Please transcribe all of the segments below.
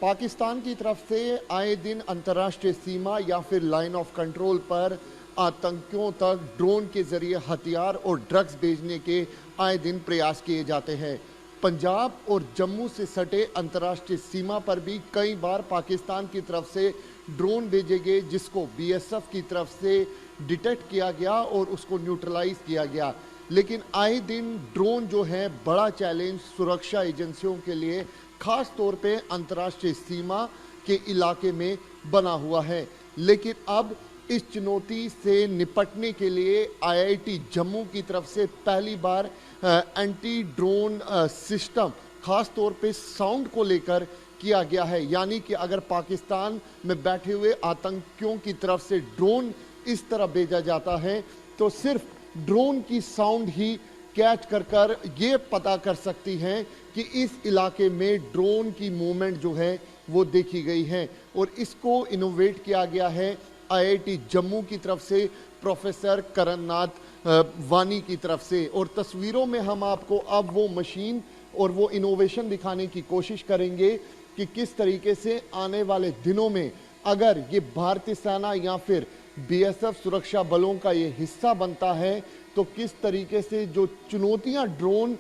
पाकिस्तान की तरफ से आए दिन अंतर्राष्ट्रीय सीमा या फिर लाइन ऑफ कंट्रोल पर आतंकियों तक ड्रोन के जरिए हथियार और ड्रग्स भेजने के आए दिन प्रयास किए जाते हैं। पंजाब और जम्मू से सटे अंतर्राष्ट्रीय सीमा पर भी कई बार पाकिस्तान की तरफ से ड्रोन भेजे गए, जिसको बीएसएफ की तरफ से डिटेक्ट किया गया और उसको न्यूट्रलाइज किया गया। लेकिन आए दिन ड्रोन जो है बड़ा चैलेंज सुरक्षा एजेंसियों के लिए, खास तौर पे अंतर्राष्ट्रीय सीमा के इलाके में बना हुआ है। लेकिन अब इस चुनौती से निपटने के लिए आईआईटी जम्मू की तरफ से पहली बार एंटी ड्रोन सिस्टम खास तौर पे साउंड को लेकर किया गया है। यानी कि अगर पाकिस्तान में बैठे हुए आतंकियों की तरफ से ड्रोन इस तरह भेजा जाता है तो सिर्फ ड्रोन की साउंड ही कैच कर ये पता कर सकती हैं कि इस इलाके में ड्रोन की मूवमेंट जो है वो देखी गई है। और इसको इनोवेट किया गया है आईआईटी जम्मू की तरफ से प्रोफेसर करन्नाथ वानी की तरफ से। और तस्वीरों में हम आपको अब वो मशीन और वो इनोवेशन दिखाने की कोशिश करेंगे कि किस तरीके से आने वाले दिनों में अगर ये भारतीय सेना या फिर बीएसएफ सुरक्षा बलों का ये हिस्सा बनता है तो किस तरीके से जो चुनौतियां ड्रोन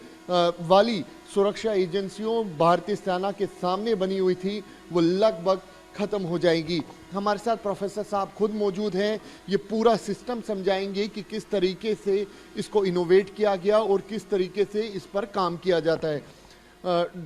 वाली सुरक्षा एजेंसियों भारतीय सेना के सामने बनी हुई थी वो लगभग खत्म हो जाएगी। हमारे साथ प्रोफेसर साहब खुद मौजूद हैं, ये पूरा सिस्टम समझाएंगे कि किस तरीके से इसको इनोवेट किया गया और किस तरीके से इस पर काम किया जाता है।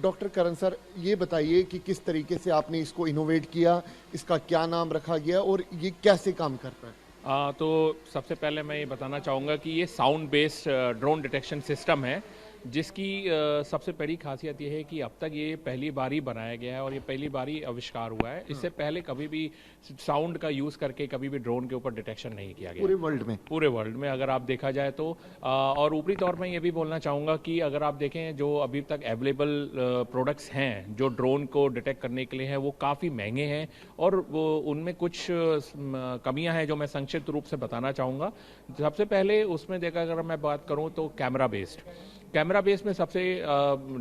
डॉक्टर करण सर, ये बताइए कि किस तरीके से आपने इसको इनोवेट किया, इसका क्या नाम रखा गया और ये कैसे काम करता है? तो सबसे पहले मैं ये बताना चाहूँगा कि ये sound based drone detection system है, जिसकी सबसे बड़ी खासियत ये है कि अब तक ये पहली बार ही बनाया गया है और ये पहली बार ही आविष्कार हुआ है। इससे पहले कभी भी साउंड का यूज़ करके कभी भी ड्रोन के ऊपर डिटेक्शन नहीं किया गया पूरे वर्ल्ड में अगर आप देखा जाए तो। और ऊपरी तौर पर ये भी बोलना चाहूँगा कि अगर आप देखें जो अभी तक अवेलेबल प्रोडक्ट्स हैं जो ड्रोन को डिटेक्ट करने के लिए हैं वो काफ़ी महंगे हैं और वो उनमें कुछ कमियाँ हैं जो मैं संक्षिप्त रूप से बताना चाहूँगा। सबसे पहले उसमें देखा अगर मैं बात करूँ तो कैमरा बेस्ड में सबसे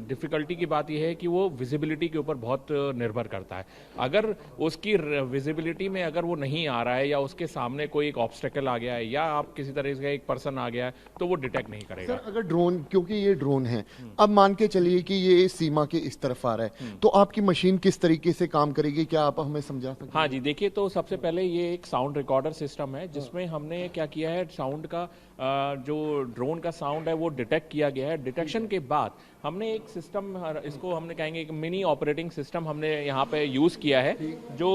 डिफ़िकल्टी की बात यह है कि वो विजिबिलिटी के ऊपर बहुत निर्भर करता है। अगर उसकी विजिबिलिटी में अगर वो नहीं आ रहा है या उसके सामने कोई एक ऑब्स्टेकल आ गया है या आप किसी तरह से एक पर्सन आ गया है तो वो डिटेक्ट नहीं करेगा। सर, अगर ड्रोन, क्योंकि ये ड्रोन है, अब मान के चलिए कि ये सीमा के इस तरफ आ रहा है तो आपकी मशीन किस तरीके से काम करेगी, क्या आप हमें समझा सकते हैं? हाँ जी, देखिए, तो सबसे पहले ये एक साउंड रिकॉर्डर सिस्टम है जिसमें हमने क्या किया है, साउंड का जो ड्रोन का साउंड है वो डिटेक्ट किया गया है। डिटेक्शन के बाद हमने एक सिस्टम, इसको हमने कहेंगे एक मिनी ऑपरेटिंग सिस्टम हमने यहाँ पे यूज़ किया है जो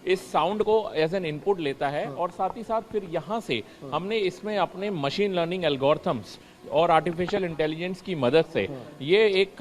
इस साउंड को एज एन इनपुट लेता है और साथ ही साथ फिर यहाँ से हमने इसमें अपने मशीन लर्निंग एल्गोरिथम्स और आर्टिफिशियल इंटेलिजेंस की मदद से ये एक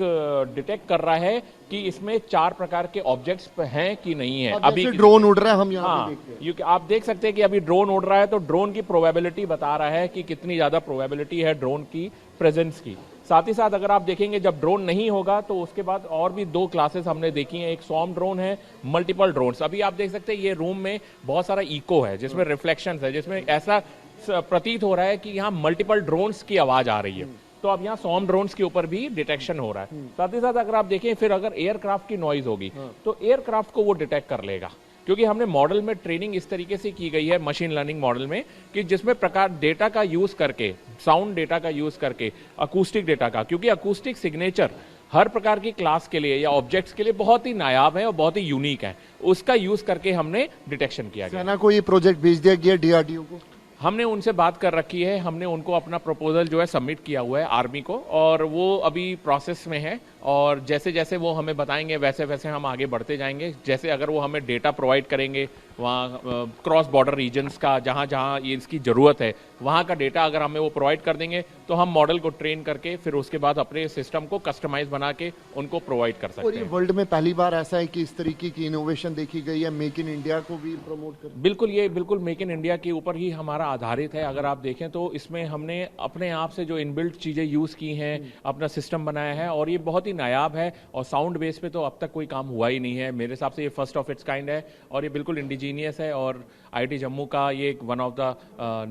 डिटेक्ट कर रहा है कि इसमें 4 प्रकार के ऑब्जेक्ट्स हैं कि नहीं है। अभी ड्रोन उड़ रहा है, हम यहाँ पे देखते हैं। आप देख सकते हैं कि अभी ड्रोन उड़ रहा है तो ड्रोन की प्रोबेबिलिटी बता रहा है कि कितनी ज्यादा प्रोबेबिलिटी है ड्रोन की प्रेजेंस की। साथ ही साथ अगर आप देखेंगे जब ड्रोन नहीं होगा तो उसके बाद और भी 2 क्लासेस हमने देखी हैं, एक स्वॉर्म ड्रोन है, मल्टीपल ड्रोन्स। अभी आप देख सकते हैं ये रूम में बहुत सारा इको है जिसमें रिफ्लेक्शंस है, जिसमें ऐसा प्रतीत हो रहा है कि यहाँ मल्टीपल ड्रोन्स की आवाज आ रही है। तो अब यहाँ स्वॉर्म ड्रोन्स के ऊपर भी डिटेक्शन हो रहा है। साथ ही साथ अगर आप देखें फिर अगर एयरक्राफ्ट की नॉइज होगी तो एयरक्राफ्ट को वो डिटेक्ट कर लेगा, क्योंकि हमने मॉडल में ट्रेनिंग इस तरीके से की गई है मशीन लर्निंग मॉडल में कि जिसमें प्रकार डेटा का यूज करके, साउंड डेटा का यूज करके, अकूस्टिक डेटा का, क्योंकि अकूस्टिक सिग्नेचर हर प्रकार की क्लास के लिए या ऑब्जेक्ट्स के लिए बहुत ही नायाब है और बहुत ही यूनिक है, उसका यूज करके हमने डिटेक्शन किया गया। सेना को ये प्रोजेक्ट भेज दिया गया, डीआरडीओ को हमने उनसे बात कर रखी है, हमने उनको अपना प्रपोजल जो है सबमिट किया हुआ है आर्मी को और वो अभी प्रोसेस में है और जैसे जैसे वो हमें बताएंगे वैसे वैसे हम आगे बढ़ते जाएंगे। जैसे अगर वो हमें डेटा प्रोवाइड करेंगे वहाँ क्रॉस बॉर्डर रीजन्स का, जहाँ जहाँ ये इसकी ज़रूरत है वहाँ का डेटा अगर हमें वो प्रोवाइड कर देंगे तो हम मॉडल को ट्रेन करके फिर उसके बाद अपने सिस्टम को कस्टमाइज बना के उनको प्रोवाइड कर सकते हैं। और ये वर्ल्ड में पहली बार ऐसा है कि इस तरीके की इनोवेशन देखी गई है, मेक इन इंडिया को भी प्रमोट कर। बिल्कुल, ये बिल्कुल मेक इन इंडिया के ऊपर ही हमारा आधारित है। अगर आप देखें तो इसमें हमने अपने आप से जो इनबिल्ट चीज़ें यूज़ की हैं, अपना सिस्टम बनाया है और ये बहुत ही नायाब है और साउंड बेस पे तो अब तक कोई काम हुआ ही नहीं है। मेरे हिसाब से ये फर्स्ट ऑफ इट्स काइंड है और ये बिल्कुल इंडिजीनियस इंजीनियस है और IIT जम्मू का ये एक one of the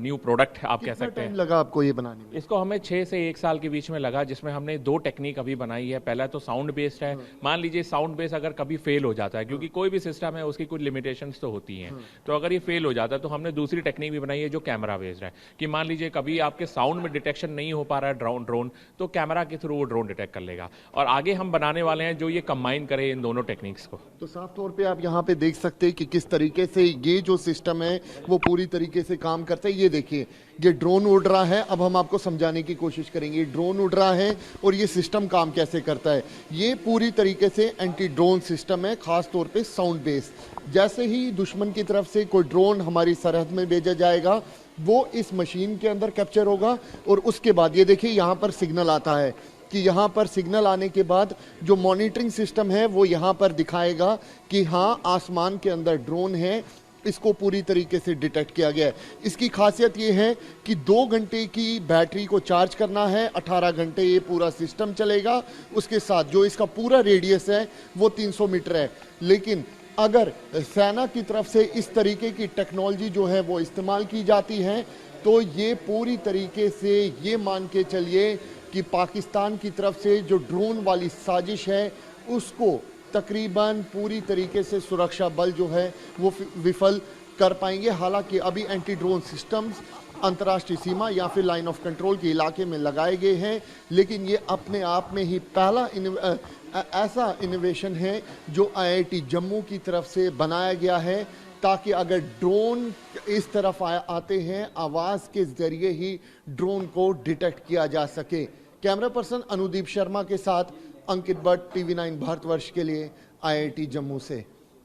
new product आप कह सकते हैं। टाइम लगा आपको ये बनाने में? इसको हमें 6 से 1 साल के बीच में लगा, जिसमें हमने 2 टेक्निक अभी बनाई है। पहला तो साउंड बेस्ड है। मान लीजिए साउंड बेस अगर कभी फेल हो जाता है, क्योंकि कोई भी सिस्टम है उसकी कुछ लिमिटेशंस तो होती हैं, तो अगर ये फेल हो जाता है तो हमने दूसरी टेक्निक भी बनाई है जो कैमरा बेस्ड है, कि मान लीजिए कभी आपके साउंड में डिटेक्शन नहीं हो पा रहा है ड्रोन, तो कैमरा के थ्रू वो ड्रोन डिटेक्ट कर लेगा। और आगे हम बनाने वाले हैं जो ये कंबाइन करे इन दोनों टेक्निक्स को। तो साफ तौर पे आप यहाँ पे देख सकते हैं कि किस तरीके से ये जो सिस्टम है वो पूरी तरीके से काम करता है। ये देखिए, ये ड्रोन उड़ रहा है। अब हम आपको समझाने की कोशिश करेंगे ड्रोन उड़ रहा है और ये सिस्टम काम कैसे करता है। ये पूरी तरीके से एंटी ड्रोन सिस्टम है, खास तौर पे साउंड बेस। जैसे ही दुश्मन की तरफ से कोई ड्रोन हमारी सरहद में भेजा जाएगा, वो इस मशीन के अंदर कैप्चर होगा और उसके बाद ये देखिए यहाँ पर सिग्नल आता है कि यहाँ पर सिग्नल आने के बाद जो मॉनिटरिंग सिस्टम है वो यहाँ पर दिखाएगा कि हाँ, आसमान के अंदर ड्रोन है, इसको पूरी तरीके से डिटेक्ट किया गया है। इसकी खासियत ये है कि 2 घंटे की बैटरी को चार्ज करना है, 18 घंटे ये पूरा सिस्टम चलेगा। उसके साथ जो इसका पूरा रेडियस है वो 300 मीटर है। लेकिन अगर सेना की तरफ से इस तरीके की टेक्नोलॉजी जो है वो इस्तेमाल की जाती है, तो ये पूरी तरीके से ये मान के चलिए कि पाकिस्तान की तरफ से जो ड्रोन वाली साजिश है उसको तकरीबन पूरी तरीके से सुरक्षा बल जो है वो विफल कर पाएंगे। हालांकि अभी एंटी ड्रोन सिस्टम्स अंतर्राष्ट्रीय सीमा या फिर लाइन ऑफ कंट्रोल के इलाके में लगाए गए हैं, लेकिन ये अपने आप में ही पहला ऐसा इनोवेशन है जो IIT जम्मू की तरफ से बनाया गया है, ताकि अगर ड्रोन इस तरफ आते हैं, आवाज़ के जरिए ही ड्रोन को डिटेक्ट किया जा सके। कैमरा पर्सन अनुदीप शर्मा के साथ अंकित भट्ट, TV9 भारतवर्ष के लिए IIT जम्मू से।